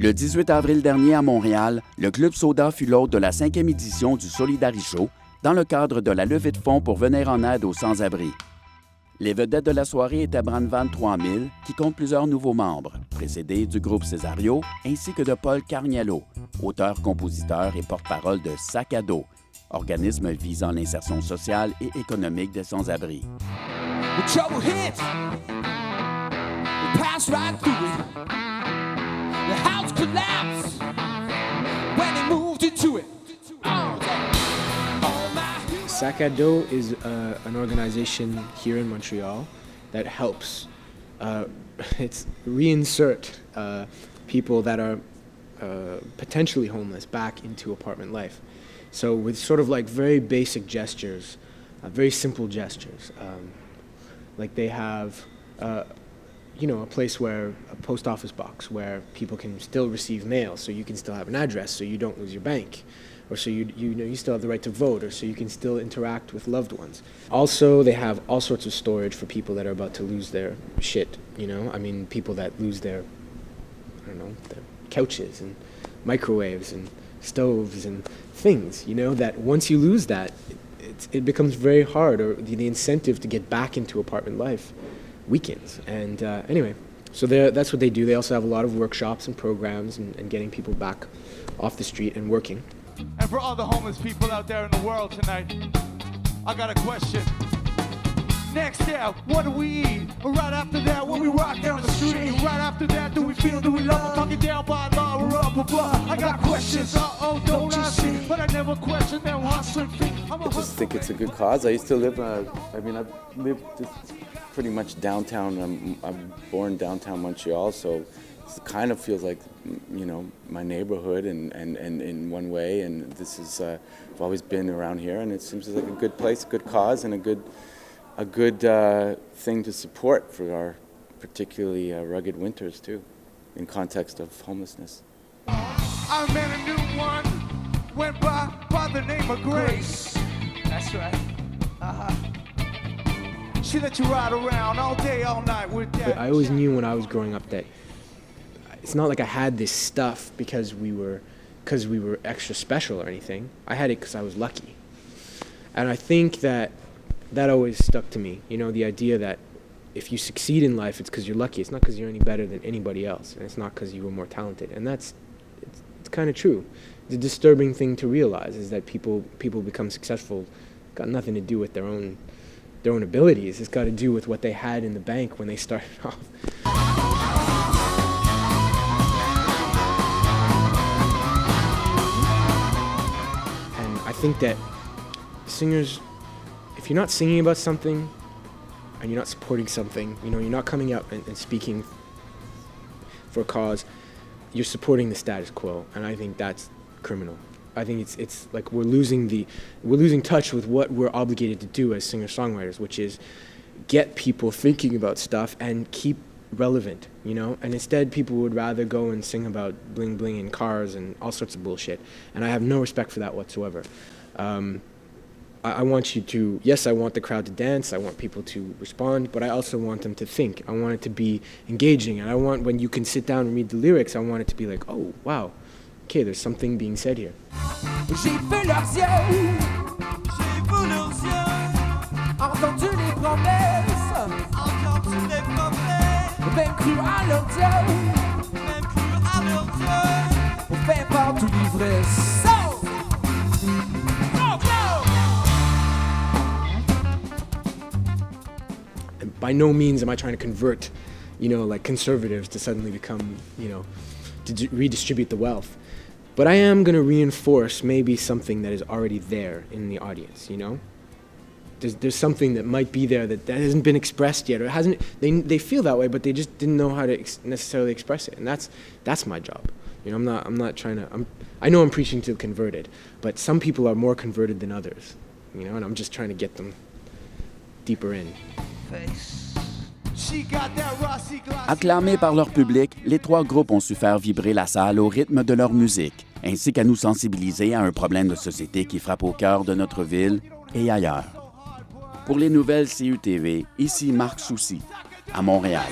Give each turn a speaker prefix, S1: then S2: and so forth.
S1: Le 18 avril dernier à Montréal, le Club Soda fut l'hôte de la 5e édition du Solidari Show dans le cadre de la levée de fonds pour venir en aide aux sans-abri. Les vedettes de la soirée étaient Bran 3000, qui compte plusieurs nouveaux membres, précédés du groupe Cesario, ainsi que de Paul Cargnello, auteur, compositeur et porte-parole de Sac à dos, organisme visant l'insertion sociale et économique des sans-abri.
S2: The trouble hits, we pass right through it. The house collapsed when they moved into it.
S3: Sac à dos is an organization here in Montreal that helps reinsert people that are potentially homeless back into apartment life. So with sort of like very basic gestures, very simple gestures, like they have a place where a post office box where people can still receive mail, so you can still have an address, so you don't lose your bank, or so you still have the right to vote, or so you can still interact with loved ones. Also, they have all sorts of storage for people that are about to lose their shit. People that lose their couches and microwaves and stoves and things. That once you lose that, it becomes very hard, or the incentive to get back into apartment life weakens. And anyway, so that's what they do. They also have a lot of workshops and programs and getting people back off the street and working.
S4: And for all the homeless people out there in the world tonight, I got a question. Next step, what do we eat? Right after that, when we rock down the street. Right after that, do we feel, do we love? I'm talking down by law, we're up above. I got questions, don't ask me, but I never question them hustling feet.
S5: I just think it's a good cause. I used to live, I've lived just pretty much downtown. I'm born downtown Montreal, so it kind of feels like, my neighborhood and in one way. And this is, I've always been around here, and it seems like a good place, a good cause, and a good thing to support for our particularly rugged winters too, in context of homelessness.
S4: I met a new one, went by the name of Grace. That's right. She let you ride around all day, all night with that.
S3: But I always knew when I was growing up that it's not like I had this stuff because we were extra special or anything. I had it because I was lucky. And I think that always stuck to me. The idea that if you succeed in life, it's because you're lucky. It's not because you're any better than anybody else. And it's not because you were more talented. And it's kind of true. The disturbing thing to realize is that people become successful got nothing to do with their own abilities. It's got to do with what they had in the bank when they started off. And I think that singers, if you're not singing about something and you're not supporting something, you're not coming out and speaking for a cause, you're supporting the status quo, and I think that's criminal. I think it's like we're losing touch with what we're obligated to do as singer-songwriters, which is get people thinking about stuff and keep relevant, And instead, people would rather go and sing about bling bling in cars and all sorts of bullshit, and I have no respect for that whatsoever. I want I want the crowd to dance, I want people to respond, but I also want them to think. I want it to be engaging, and I want, when you can sit down and read the lyrics, I want it to be like, oh, wow, okay, there's something being said here.
S2: J'ai vu leurs yeux, entendu les promesses, même cru à leur Dieu, on fait par tout l'ivresse.
S3: By no means am I trying to convert, like conservatives to suddenly become, to redistribute the wealth. But I am going to reinforce maybe something that is already there in the audience, There's something that might be there that hasn't been expressed yet, or hasn't. They feel that way, but they just didn't know how to necessarily express it, and that's my job. I'm not trying to. I know I'm preaching to the converted, but some people are more converted than others, and I'm just trying to get them deeper in.
S1: Acclamés par leur public, les trois groupes ont su faire vibrer la salle au rythme de leur musique, ainsi qu'à nous sensibiliser à un problème de société qui frappe au cœur de notre ville et ailleurs. Pour les nouvelles CUTV, ici Marc Soucy, à Montréal.